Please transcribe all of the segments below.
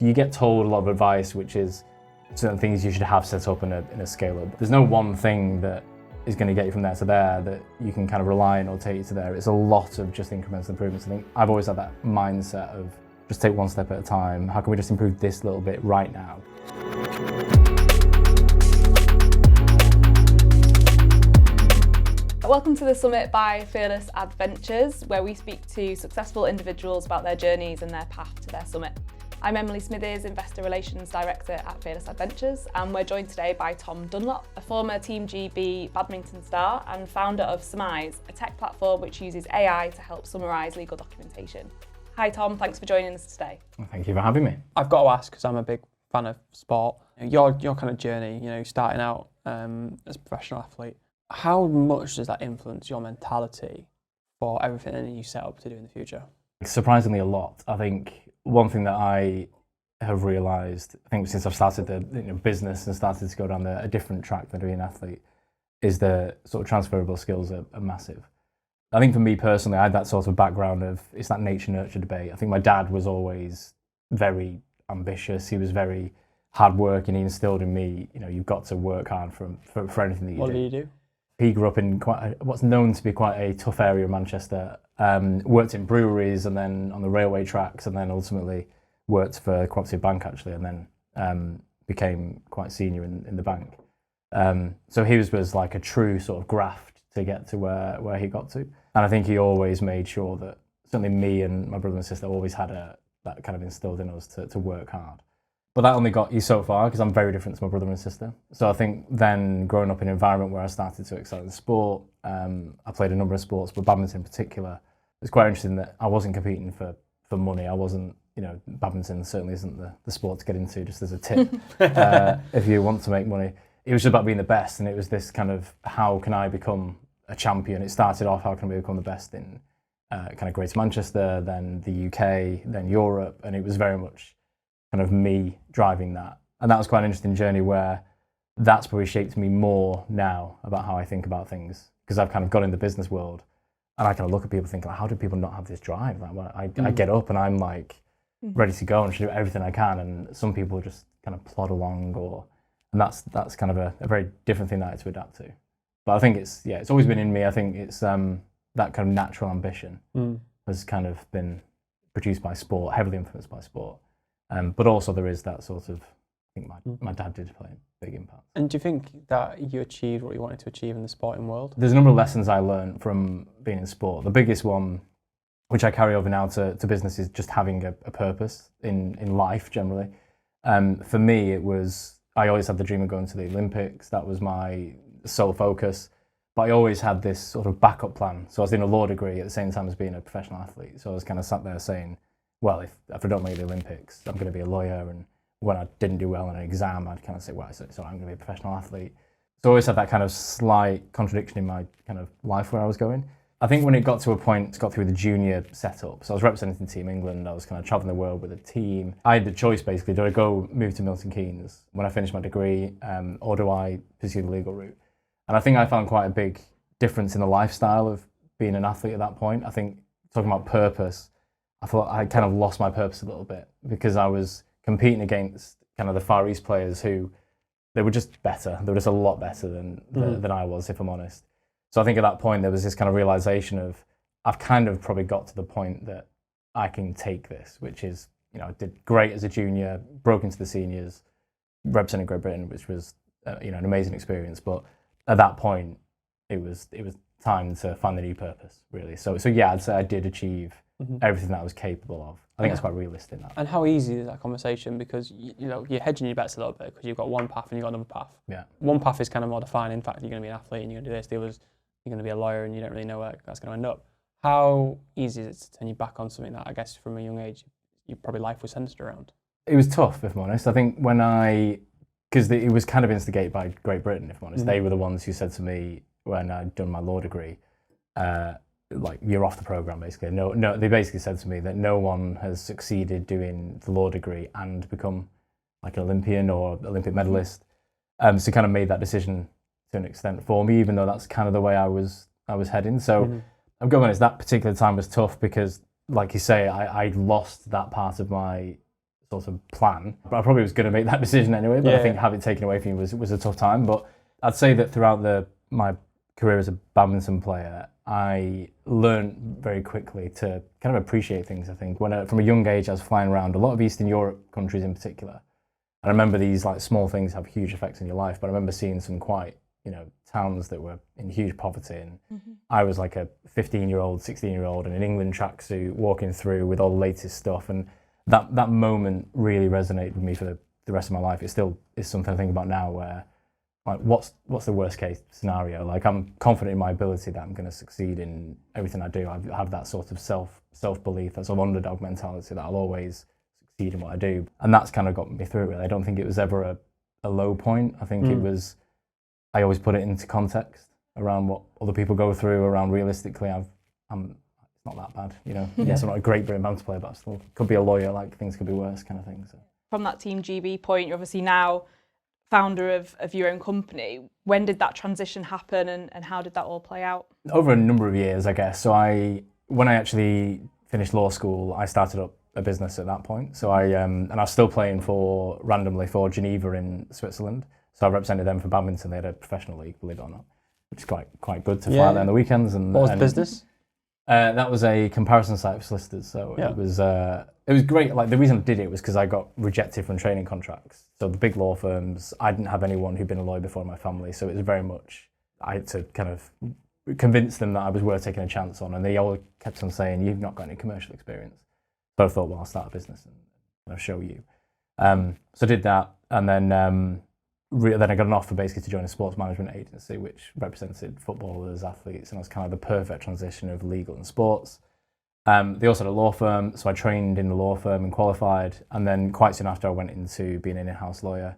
You get told a lot of advice, which is certain things you should have set up in a scale-up. There's no one thing that is going to get you from there to there that you can kind of rely on or take you to there. It's a lot of just incremental improvements. I think I've always had that mindset of just take one step at a time. How can we just improve this little bit right now? Welcome to the Summit by Fearless Adventures, where we speak to successful individuals about their journeys and their path to their summit. I'm Emily Summize, Investor Relations Director at Fearless Adventures, and we're joined today by Tom Dunlop, a former Team GB Badminton star and founder of Summize, a tech platform which uses AI to help summarise legal documentation. Hi Tom, thanks for joining us today. Well, thank you for having me. I've got to ask, because I'm a big fan of sport, your kind of journey, starting out as a professional athlete, how much does that influence your mentality for everything that you set up to do in the future? Surprisingly a lot. I think one thing that I have realised, I think since I've started the business and started to go down a different track than being an athlete, is the sort of transferable skills are massive. I think for me personally, I had that sort of background of, it's that nature-nurture debate. I think my dad was always very ambitious. He was very hard-working. He instilled in me, you've got to work hard for anything that you do. What did you do? He grew up in what's known to be quite a tough area of Manchester. Worked in breweries and then on the railway tracks, and then ultimately worked for a cooperative bank actually, and then became quite senior in the bank. So he was like a true sort of graft to get to where he got to. And I think he always made sure that certainly me and my brother and sister always had that kind of instilled in us to work hard. But that only got you so far, because I'm very different to my brother and sister. So I think then growing up in an environment where I started to excel in sport, I played a number of sports, but badminton in particular, it's quite interesting that I wasn't competing for money. I wasn't, badminton certainly isn't the sport to get into, just as a tip, if you want to make money. It was just about being the best, and it was this kind of, how can I become a champion? It started off, how can I become the best in kind of Greater Manchester, then the UK, then Europe, and it was very much kind of me driving that. And that was quite an interesting journey where that's probably shaped me more now about how I think about things, because I've kind of got in the business world and I kind of look at people and think, how do people not have this drive? Like, I get up and I'm like ready to go and should do everything I can, and some people just kind of plod along, and that's kind of a very different thing that I had to adapt to. But I think it's always been in me. I think it's that kind of natural ambition has kind of been produced by sport, heavily influenced by sport. But also there is that sort of, I think my dad did play a big impact. And do you think that you achieved what you wanted to achieve in the sporting world? There's a number of lessons I learned from being in sport. The biggest one, which I carry over now to business, is just having a purpose in life generally. For me, I always had the dream of going to the Olympics. That was my sole focus. But I always had this sort of backup plan. So I was doing a law degree at the same time as being a professional athlete. So I was kind of sat there saying, well, if I don't make the Olympics, I'm going to be a lawyer. And when I didn't do well in an exam, I'd kind of say, well, so I'm going to be a professional athlete. So I always had that kind of slight contradiction in my kind of life where I was going. I think when it got to a point, got through the junior setup, so I was representing Team England, I was kind of traveling the world with a team. I had the choice basically, do I go move to Milton Keynes when I finish my degree, or do I pursue the legal route? And I think I found quite a big difference in the lifestyle of being an athlete at that point. I think talking about purpose, I thought I kind of lost my purpose a little bit, because I was competing against kind of the Far East players who, they were just better. They were just a lot better than I was, if I'm honest. So I think at that point there was this kind of realization of, I've kind of probably got to the point that I can take this, which is, I did great as a junior, broke into the seniors, representing Great Britain, which was an amazing experience. But at that point, it was time to find a new purpose, really. So yeah, I'd say I did achieve everything that I was capable of. I think that's quite realistic now. And how easy is that conversation? Because you're hedging your bets a little bit, because you've got one path and you've got another path. Yeah. One path is kind of more defined. In fact, you're going to be an athlete and you're going to do this. The others, you're going to be a lawyer and you don't really know where that's going to end up. How easy is it to turn you back on something that I guess from a young age, probably life was centered around? It was tough, if I'm honest. I think because it was kind of instigated by Great Britain, if I'm honest. They were the ones who said to me when I'd done my law degree, like, you're off the programme, basically. No, they basically said to me that no one has succeeded doing the law degree and become like an Olympian or Olympic medalist. So kind of made that decision to an extent for me, even though that's kind of the way I was heading. So I'm going to be honest, that particular time was tough because, like you say, I lost that part of my sort of plan. But I probably was going to make that decision anyway, but I think having it taken away from me was a tough time. But I'd say that throughout my career as a badminton player, I learned very quickly to kind of appreciate things, I think. From a young age, I was flying around a lot of Eastern Europe countries in particular. I remember these like small things have huge effects on your life, but I remember seeing some quite, towns that were in huge poverty. And I was like a 15-year-old, 16-year-old in an England tracksuit walking through with all the latest stuff. And that moment really resonated with me for the rest of my life. It still is something I think about now where, like, what's the worst case scenario? Like, I'm confident in my ability that I'm going to succeed in everything I do. I have that sort of self-belief, that sort of underdog mentality that I'll always succeed in what I do. And that's kind of got me through it, really. I don't think it was ever a low point. I think it was, I always put it into context around what other people go through, around realistically, it's not that bad, Yes, I'm not a great badminton player, but I still could be a lawyer, like things could be worse kind of thing. So. From that Team GB point, you're obviously now founder of your own company. When did that transition happen and how did that all play out? Over a number of years, I guess. So when I actually finished law school, I started up a business at that point. So and I was still playing randomly for Geneva in Switzerland. So I represented them for badminton. They had a professional league, believe it or not, which is quite good to fly there on the weekends. And what was the business? That was a comparison site for solicitors. So it was great. Like, the reason I did it was because I got rejected from training contracts. So the big law firms, I didn't have anyone who'd been a lawyer before in my family. So it was very much, I had to kind of convince them that I was worth taking a chance on. And they all kept on saying, you've not got any commercial experience. So I thought, well, I'll start a business and I'll show you. So I did that. And then I got an offer basically to join a sports management agency, which represented footballers, athletes, and it was kind of the perfect transition of legal and sports. They also had a law firm, so I trained in the law firm and qualified. And then quite soon after, I went into being an in-house lawyer.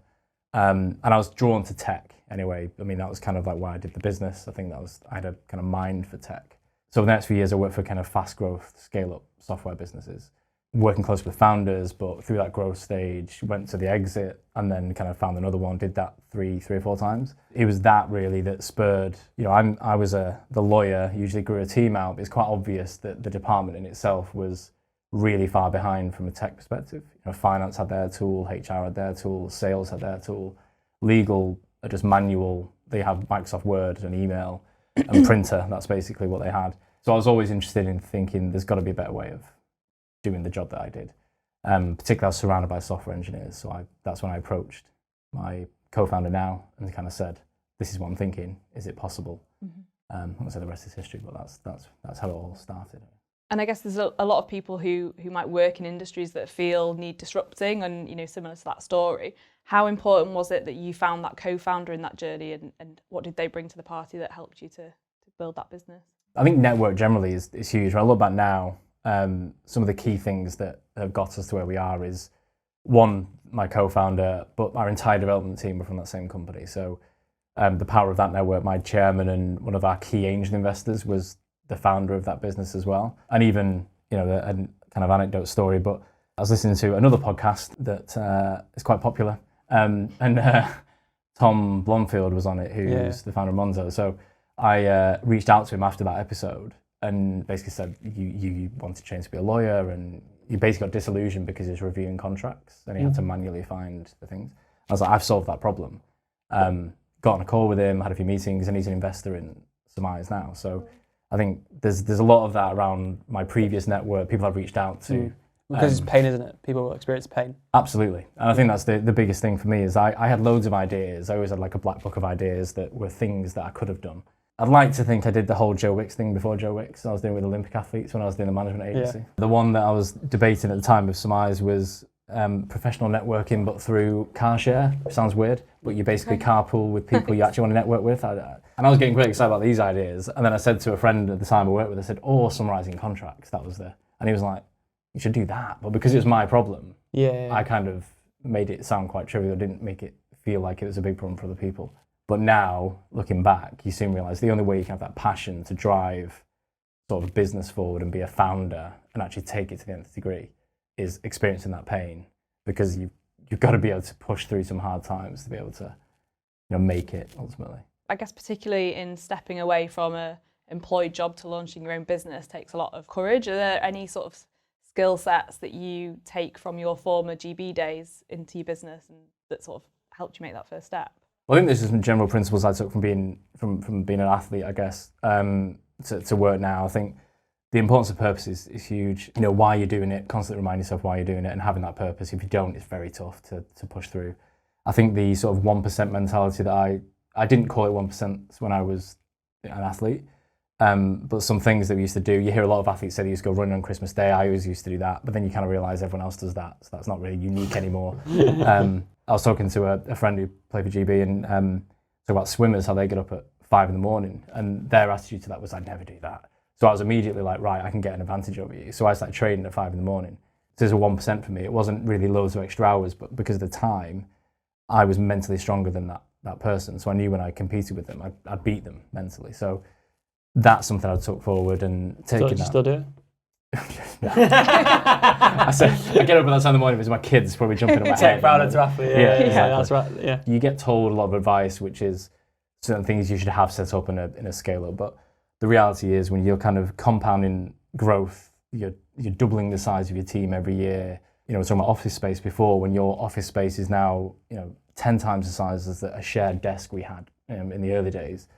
And I was drawn to tech anyway. I mean, that was kind of like why I did the business. I think I had a kind of mind for tech. So the next few years, I worked for kind of fast growth, scale up software businesses, working close with founders, but through that growth stage, went to the exit and then kind of found another one, did that three or four times. It was that really that spurred, I was the lawyer, usually grew a team out, but it's quite obvious that the department in itself was really far behind from a tech perspective. Finance had their tool, HR had their tool, sales had their tool, legal are just manual. They have Microsoft Word and email and printer. That's basically what they had. So I was always interested in thinking there's got to be a better way of doing the job that I did. Particularly I was surrounded by software engineers, so that's when I approached my co-founder now and kind of said, this is what I'm thinking, is it possible? I'm not say the rest is history, but that's how it all started. And I guess there's a lot of people who might work in industries that need disrupting and, similar to that story. How important was it that you found that co-founder in that journey and what did they bring to the party that helped you to build that business? I think network generally is huge. When I look back now, some of the key things that have got us to where we are is, one, my co-founder, but our entire development team were from that same company. So the power of that network, my chairman and one of our key angel investors was the founder of that business as well. And even, a kind of anecdote story, but I was listening to another podcast that is quite popular. And Tom Blomfield was on it, who's the founder of Monzo. So I reached out to him after that episode and basically said, you want to change to be a lawyer, and he basically got disillusioned because he was reviewing contracts and he had to manually find the things. I was like, I've solved that problem. Got on a call with him, had a few meetings, and he's an investor in Summize now. So I think there's a lot of that around my previous network, people I've reached out to. Because it's pain, isn't it? People will experience pain. Absolutely. And I think that's the biggest thing for me is I had loads of ideas. I always had like a black book of ideas that were things that I could have done. I'd like to think I did the whole Joe Wicks thing before Joe Wicks. I was doing with Olympic athletes when I was doing the management agency. Yeah. The one that I was debating at the time with Summize was professional networking, but through car share. Sounds weird, but you basically carpool with people you actually want to network with. And I was getting quite excited about these ideas. And then I said to a friend at the time I worked with, I said, summarising contracts, that was the... And he was like, you should do that. But because it was my problem, I kind of made it sound quite trivial. I didn't make it feel like it was a big problem for other people. But now, looking back, you soon realise the only way you can have that passion to drive sort of business forward and be a founder and actually take it to the nth degree is experiencing that pain, because you've got to be able to push through some hard times to be able to make it ultimately. I guess particularly in stepping away from a employed job to launching your own business takes a lot of courage. Are there any sort of skill sets that you take from your former GB days into your business and that sort of helped you make that first step? Well, I think there's some general principles I took from being an athlete, I guess, to work now. I think the importance of purpose is huge. You know, why you're doing it, constantly remind yourself why you're doing it and having that purpose. If you don't, it's very tough to push through. I think the sort of 1% mentality that I didn't call it 1% when I was an athlete, but some things that we used to do, you hear a lot of athletes say they used to go running on Christmas Day. I always used to do that, but then you kind of realise everyone else does that, so that's not really unique anymore. I was talking to a friend who played for GB and talk about swimmers, how they get up at 5 a.m, and their attitude to that was, I'd never do that. So I was immediately like, right, I can get an advantage over you. So I started training at 5 a.m. So there's a 1% for me. It wasn't really loads of extra hours, but because of the time, I was mentally stronger than that person. So I knew when I competed with them, I'd beat them mentally. So that's something I took forward and taken that. Do you still do it? I said, I get up at that time in the morning, because my kids probably jumping on my head. Yeah, exactly. That's right. Yeah. You get told a lot of advice, which is certain things you should have set up in a scale up. But the reality is, when you're kind of compounding growth, you're doubling the size of your team every year. You know, we're talking about office space before. When your office space is now, 10 times the size as a shared desk we had in the early days,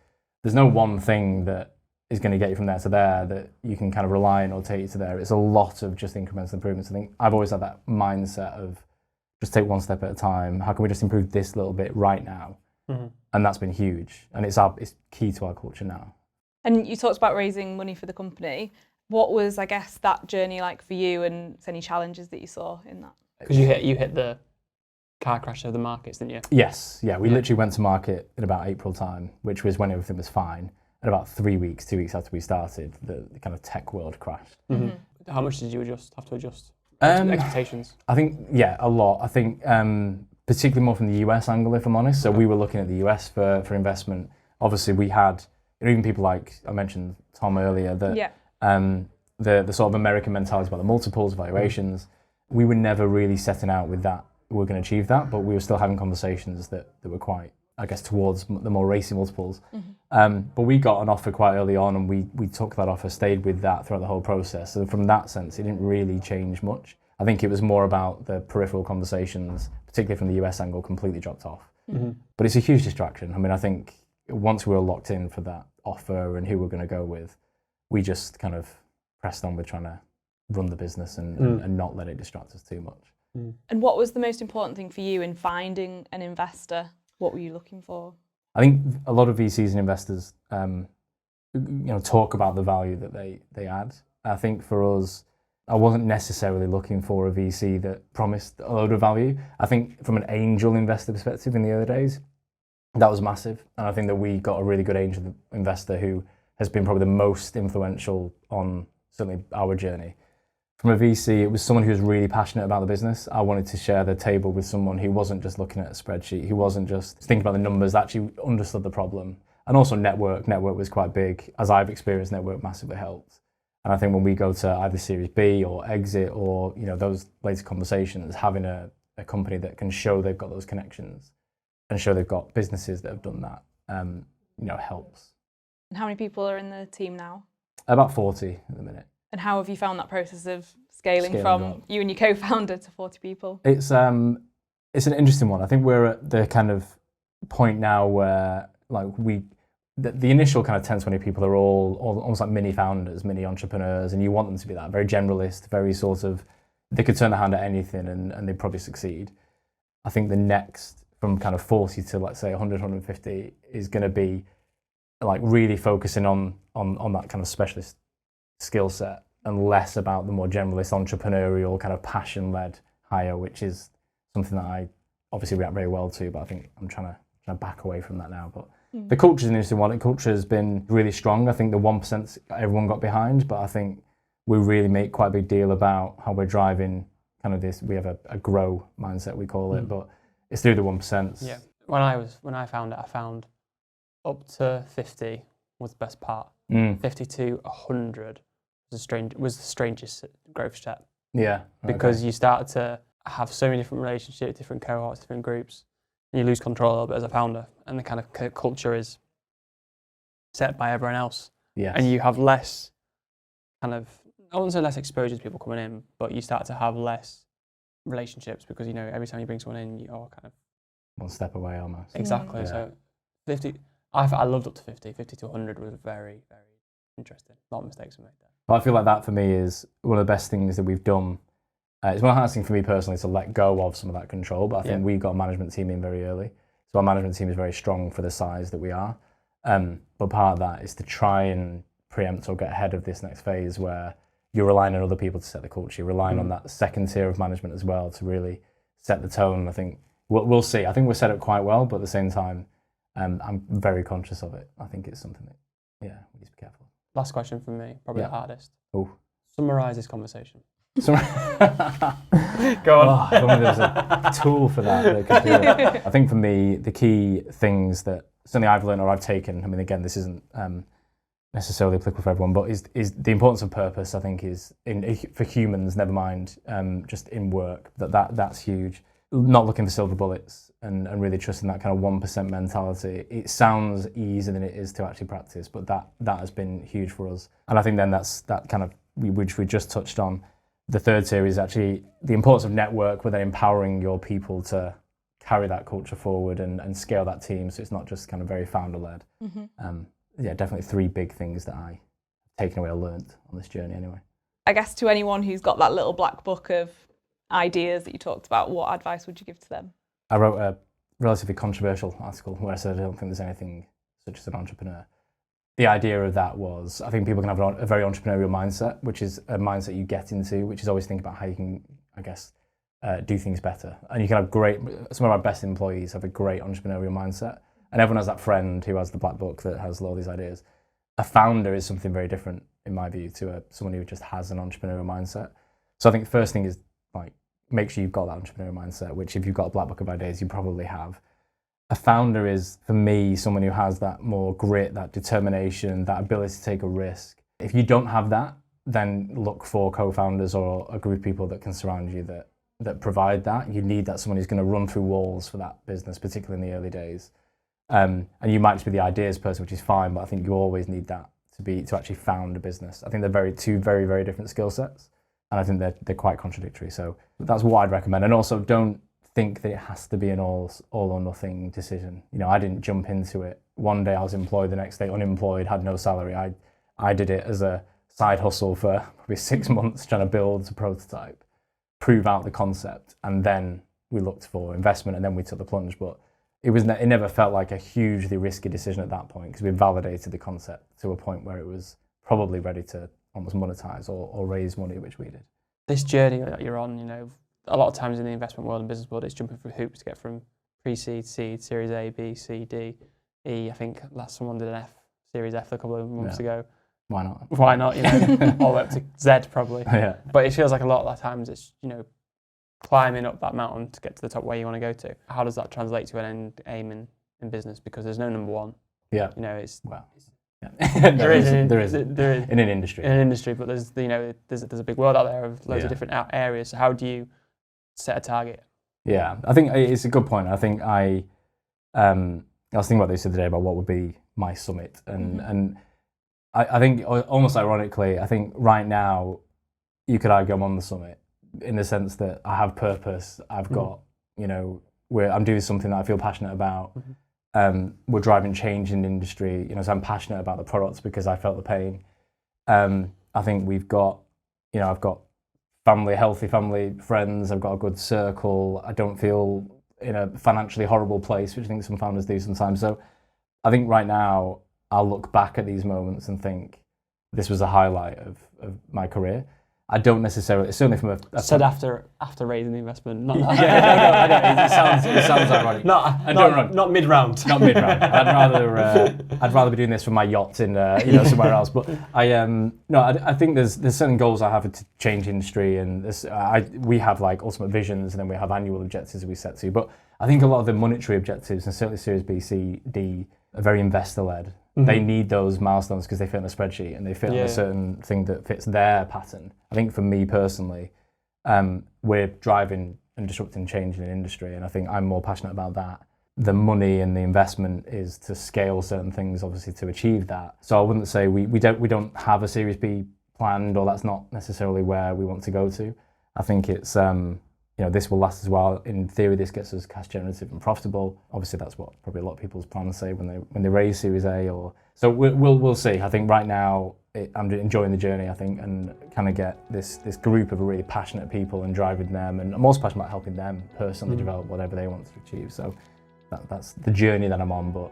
there's no one thing that is going to get you from there to there that you can kind of rely on or take you to there. It's a lot of just incremental improvements. I think I've always had that mindset of just take one step at a time. How can we just improve this little bit right now? Mm-hmm. And that's been huge. And it's key to our culture now. And you talked about raising money for the company. What was, I guess, that journey like for you, and any challenges that you saw in that? Because you hit the car crash of the markets, didn't you? Yes, yeah. We literally went to market in about April time, which was when everything was fine. And about 2 weeks after we started, the kind of tech world crashed. Mm-hmm. How much did you have to adjust? Expectations? I think, a lot. I think particularly more from the US angle, if I'm honest. So we were looking at the US for investment. Obviously, we had even people like I mentioned Tom earlier, that the sort of American mentality about the multiples, valuations. We were never really setting out with that. We were going to achieve that, but we were still having conversations that were quite, I guess, towards the more racy multiples. Mm-hmm. But we got an offer quite early on, and we took that offer, stayed with that throughout the whole process. So from that sense, it didn't really change much. I think it was more about the peripheral conversations, particularly from the US angle, completely dropped off. Mm-hmm. But it's a huge distraction. I mean, I think once we were locked in for that offer and who we're going to go with, we just kind of pressed on with trying to run the business and not let it distract us too much. Mm. And what was the most important thing for you in finding an investor? What were you looking for? I think a lot of VCs and investors, talk about the value that they add. I think for us, I wasn't necessarily looking for a VC that promised a load of value. I think from an angel investor perspective in the early days, that was massive. And I think that we got a really good angel investor who has been probably the most influential on certainly our journey. From a VC, it was someone who was really passionate about the business. I wanted to share the table with someone who wasn't just looking at a spreadsheet, who wasn't just thinking about the numbers, actually understood the problem. And also network was quite big. As I've experienced, network massively helped. And I think when we go to either Series B or exit or those later conversations, having a company that can show they've got those connections and show they've got businesses that have done that, helps. And how many people are in the team now? About 40 at the minute. And how have you found that process of scaling from up. You and your co-founder to 40 people? It's an interesting one. I think we're at the kind of point now where the initial kind of 10, 20 people are all almost like mini founders, mini entrepreneurs, and you want them to be that, very generalist, very sort of, they could turn their hand at anything and they'd probably succeed. I think the next, from kind of 40 to let's say 100, 150 is going to be like really focusing on that kind of specialist skill set and less about the more generalist entrepreneurial kind of passion-led hire, which is something that I obviously react very well to, but I think I'm trying to back away from that now. But the culture is an interesting one. The culture has been really strong. I think the 1% everyone got behind, but I think we really make quite a big deal about how we're driving kind of this. We have a grow mindset, we call it, but it's through the 1%. Yeah. When I found it, I found up to 50 was the best part. 50 to 100 was the strangest growth step. Yeah. Because you start to have so many different relationships, different cohorts, different groups, and you lose control of it as a founder, and the kind of culture is set by everyone else. Yes. And you have less kind of I wouldn't say less exposure to people coming in, but you start to have less relationships because, you know, every time you bring someone in, you're kind of one step away almost. Exactly. Yeah. So 50, I loved up to 50 to 100 was very, very interesting. A lot of mistakes were made there. Well, I feel like that for me is one of the best things that we've done. It's one of the hardest things for me personally to let go of some of that control, but I think we got a management team in very early. So our management team is very strong for the size that we are. But part of that is to try and preempt or get ahead of this next phase where you're relying on other people to set the culture. You're relying on that second tier of management as well to really set the tone. I think we'll see. I think we're set up quite well, but at the same time, I'm very conscious of it. I think it's something that, we need to be careful. Last question from me, probably the hardest. Oh. Summarise this conversation. Go on. If only there was a tool for that could do it. I think for me, the key things that certainly I've learned or I've taken, I mean, again, this isn't necessarily applicable for everyone, but is the importance of purpose, I think, is for humans, never mind just in work, that's huge. Not looking for silver bullets and really trusting that kind of 1% mentality. It sounds easier than it is to actually practice, but that has been huge for us. And I think then that's that kind of, which we just touched on. The third tier is actually the importance of network, but then empowering your people to carry that culture forward and scale that team, so it's not just kind of very founder-led. Definitely 3 big things that I taken away or learnt on this journey anyway. I guess to anyone who's got that little black book of ideas that you talked about, what advice would you give to them? I wrote a relatively controversial article where I said I don't think there's anything such as an entrepreneur. The idea of that was, I think people can have a very entrepreneurial mindset, which is a mindset you get into, which is always think about how you can, I guess, do things better. And you can have some of our best employees have a great entrepreneurial mindset. And everyone has that friend who has the black book that has all these ideas. A founder is something very different, in my view, to someone who just has an entrepreneurial mindset. So I think the first thing is, like, make sure you've got that entrepreneurial mindset, which if you've got a black book of ideas, you probably have. A founder is, for me, someone who has that more grit, that determination, that ability to take a risk. If you don't have that, then look for co-founders or a group of people that can surround you that provide that. You need that someone who's going to run through walls for that business, particularly in the early days. And you might just be the ideas person, which is fine, but I think you always need that to actually found a business. I think they're two very, very different skill sets, and I think they're quite contradictory. So that's what I'd recommend. And also, don't think that it has to be an all or nothing decision. You know, I didn't jump into it. One day I was employed, the next day unemployed, had no salary. I did it as a side hustle for probably 6 months, trying to build a prototype, prove out the concept, and then we looked for investment, and then we took the plunge. But it never felt like a hugely risky decision at that point, because we validated the concept to a point where it was probably ready to almost monetize or raise money, which we did. This journey that you're on, you know, a lot of times in the investment world and business world, it's jumping through hoops to get from pre-seed, seed, Series A, B, C, D, E. I think someone did an Series F a couple of months ago. Why not? Why not? You know, all the way up to Z probably. Yeah. But it feels like a lot of the times it's, you know, climbing up that mountain to get to the top where you want to go to. How does that translate to an end aim in business? Because there's no number one. Yeah. You know, it's there is in an industry. In an industry, but there's a big world out there of loads of different areas. So how do you set a target? Yeah, I think it's a good point. I think I was thinking about this the other day about what would be my summit, and I think almost ironically, I think right now you could argue I'm on the summit in the sense that I have purpose. I've got, you know, I'm doing something that I feel passionate about. We're driving change in the industry. You know, so I'm passionate about the products because I felt the pain. I think we've got, you know, I've got healthy family, friends. I've got a good circle. I don't feel in a financially horrible place, which I think some founders do sometimes. So I think right now I'll look back at these moments and think this was a highlight of my career. I don't necessarily, certainly from a said after raising the investment. Not I know. It sounds ironic. Not mid-round. Not mid-round. I'd rather be doing this from my yacht in somewhere else. But I think there's certain goals I have to change industry, and we have like ultimate visions, and then we have annual objectives we set to. But I think a lot of the monetary objectives, and certainly Series B, C, D, are very investor-led. They need those milestones because they fit on a spreadsheet and they fit on a certain thing that fits their pattern. I think for me personally, we're driving and disrupting change in the industry, and I think I'm more passionate about that. The money and the investment is to scale certain things, obviously, to achieve that. So I wouldn't say we don't have a Series B planned, or that's not necessarily where we want to go to. I think it's this will last as well. In theory, this gets us cash generative and profitable. Obviously, that's what probably a lot of people's plans say when they raise Series A. So we'll see. I think right now I'm enjoying the journey. I think, and kind of get this group of really passionate people and driving them, and I'm also passionate about helping them personally develop whatever they want to achieve. So that's the journey that I'm on. But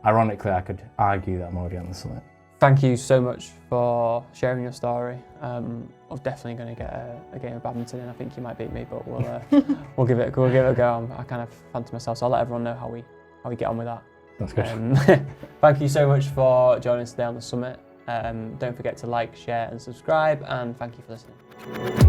ironically, I could argue that I'm already on the summit. Thank you so much for sharing your story. I'm definitely going to get a game of badminton, and I think you might beat me, but we'll give it a go. I kind of fancy myself, so I'll let everyone know how we get on with that. That's good. Thank you so much for joining us today on the summit. Don't forget to like, share, and subscribe, and thank you for listening.